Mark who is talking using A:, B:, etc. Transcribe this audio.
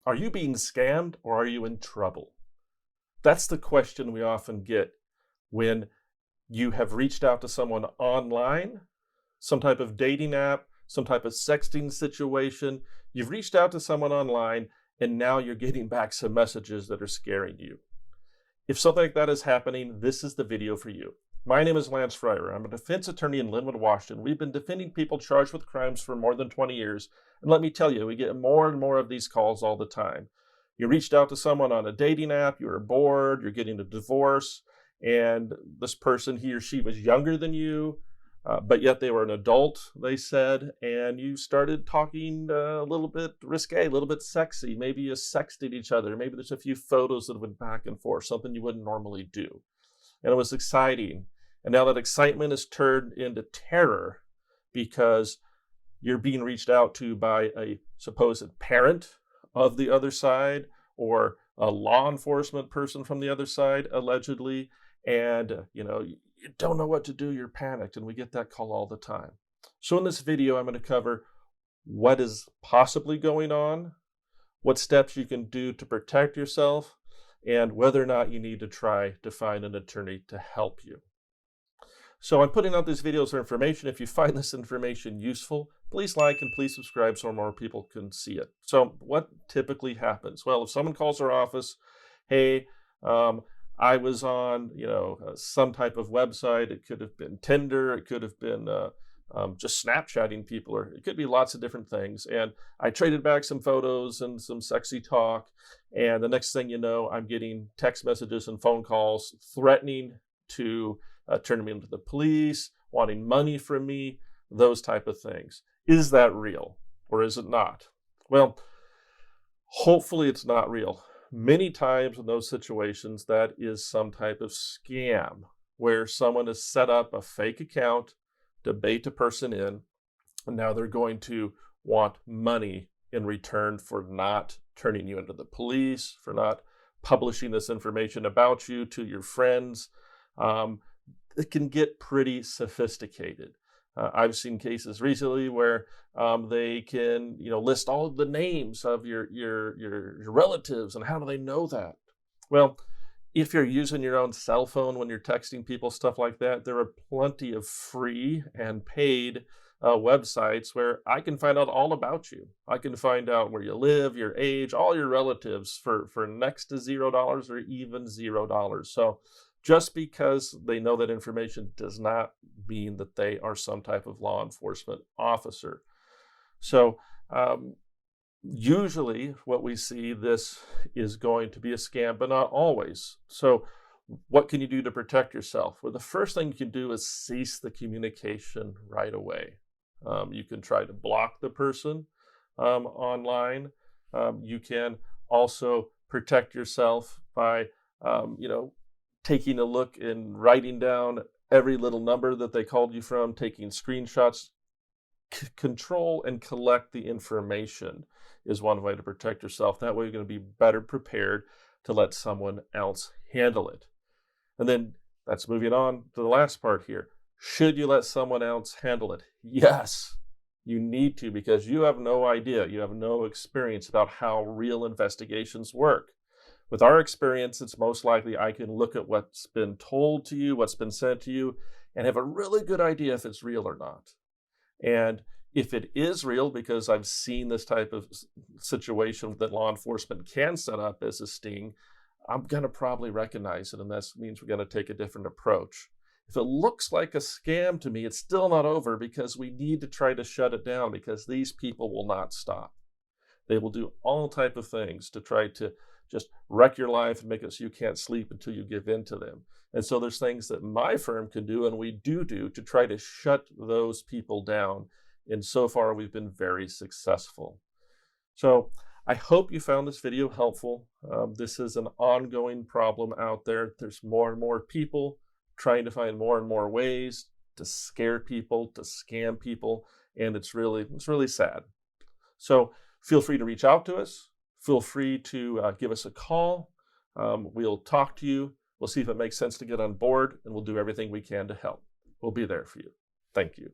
A: Are you being scammed or are you in trouble? That's the question we often get when you have reached out to someone online, some type of dating app, some type of sexting situation. You've reached out to someone online and now you're getting back some messages that are scaring you. If something like that is happening, this is the video for you. My name is Lance Fryrear. I'm a defense attorney in Linwood, Washington. We've been defending people charged with crimes for more than 20 years. And let me tell you, we get more and more of these calls all the time. You reached out to someone on a dating app, you were bored, you're getting a divorce, and this person, he or she was younger than you, but yet they were an adult, they said, and you started talking a little bit risque, a little bit sexy. Maybe you sexted each other. Maybe there's a few photos that went back and forth, something you wouldn't normally do. And it was exciting. And now that excitement is turned into terror because you're being reached out to by a supposed parent of the other side or a law enforcement person from the other side, allegedly. And, you don't know what to do, you're panicked, and we get that call all the time. So in this video, I'm going to cover what is possibly going on, what steps you can do to protect yourself, and whether or not you need to try to find an attorney to help you. So I'm putting out these videos for information. If you find this information useful, please like and please subscribe so more people can see it. So what typically happens? Well, if someone calls our office, hey, I was on, some type of website. It could have been Tinder. It could have been just Snapchatting people, or it could be lots of different things. And I traded back some photos and some sexy talk. And the next thing you know, I'm getting text messages and phone calls threatening to turn me into the police, wanting money from me, those type of things. Is that real or is it not? Well, hopefully it's not real. Many times in those situations, that is some type of scam where someone has set up a fake account to bait a person in, and now they're going to want money in return for not turning you into the police, for not publishing this information about you to your friends. It can get pretty sophisticated. I've seen cases recently where they can, list all of the names of your relatives, and how do they know that? Well, if you're using your own cell phone when you're texting people, stuff like that, there are plenty of free and paid websites where I can find out all about you. I can find out where you live, your age, all your relatives for next to $0 or even $0. So just because they know that information does not mean that they are some type of law enforcement officer. So usually what we see, this is going to be a scam, but not always. So what can you do to protect yourself? Well, the first thing you can do is cease the communication right away. You can try to block the person online. You can also protect yourself by, taking a look and writing down every little number that they called you from, taking screenshots. Control and collect the information is one way to protect yourself. That way you're going to be better prepared to let someone else handle it. And then that's moving on to the last part here. Should you let someone else handle it? Yes, you need to, because you have no idea. You have no experience about how real investigations work. With our experience, it's most likely I can look at what's been told to you, what's been sent to you, and have a really good idea if it's real or not. And if it is real, because I've seen this type of situation that law enforcement can set up as a sting, I'm going to probably recognize it, and that means we're going to take a different approach. If it looks like a scam to me, it's still not over, because we need to try to shut it down, because these people will not stop. They will do all type of things to try to just wreck your life and make it so you can't sleep until you give in to them. And so there's things that my firm can do, and we do to try to shut those people down. And so far, we've been very successful. So I hope you found this video helpful. This is an ongoing problem out there. There's more and more people trying to find more and more ways to scare people, to scam people, and it's really sad. So feel free to reach out to us. Feel free to give us a call. We'll talk to you. We'll see if it makes sense to get on board, and we'll do everything we can to help. We'll be there for you. Thank you.